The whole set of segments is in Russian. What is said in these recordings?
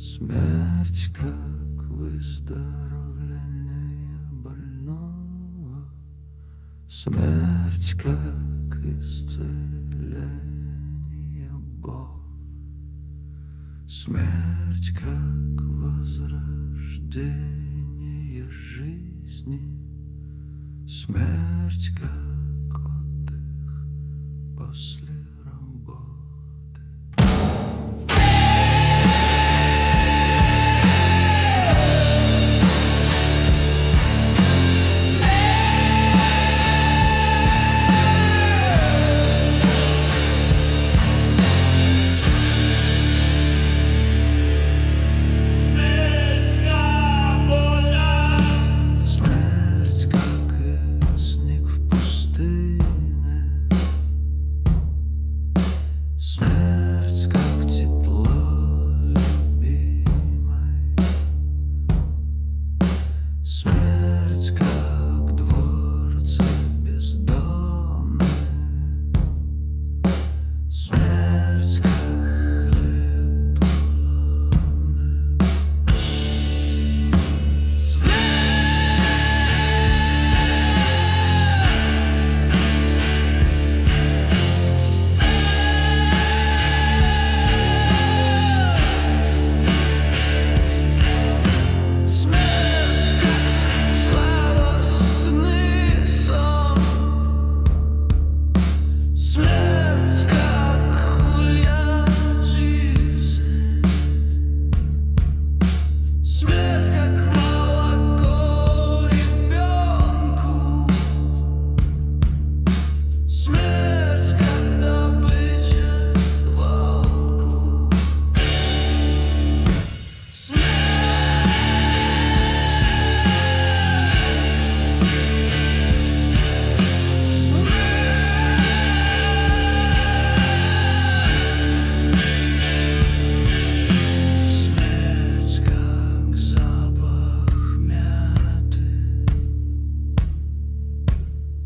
Смерть как выздоровление больного, смерть как исцеление Бог, смерть как возрождение жизни, смерть как отдых после работы. Смерть, как тепло любимой, смерть, как дворцы бездомные, смерть, как хлеб полонный. Смерть, как ульяна жизни, смерть, как молоко ребенку, смерть, как добыча волку,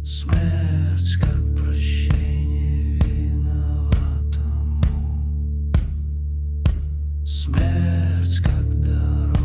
смерть, как прощение виноватому, смерть, как дорога.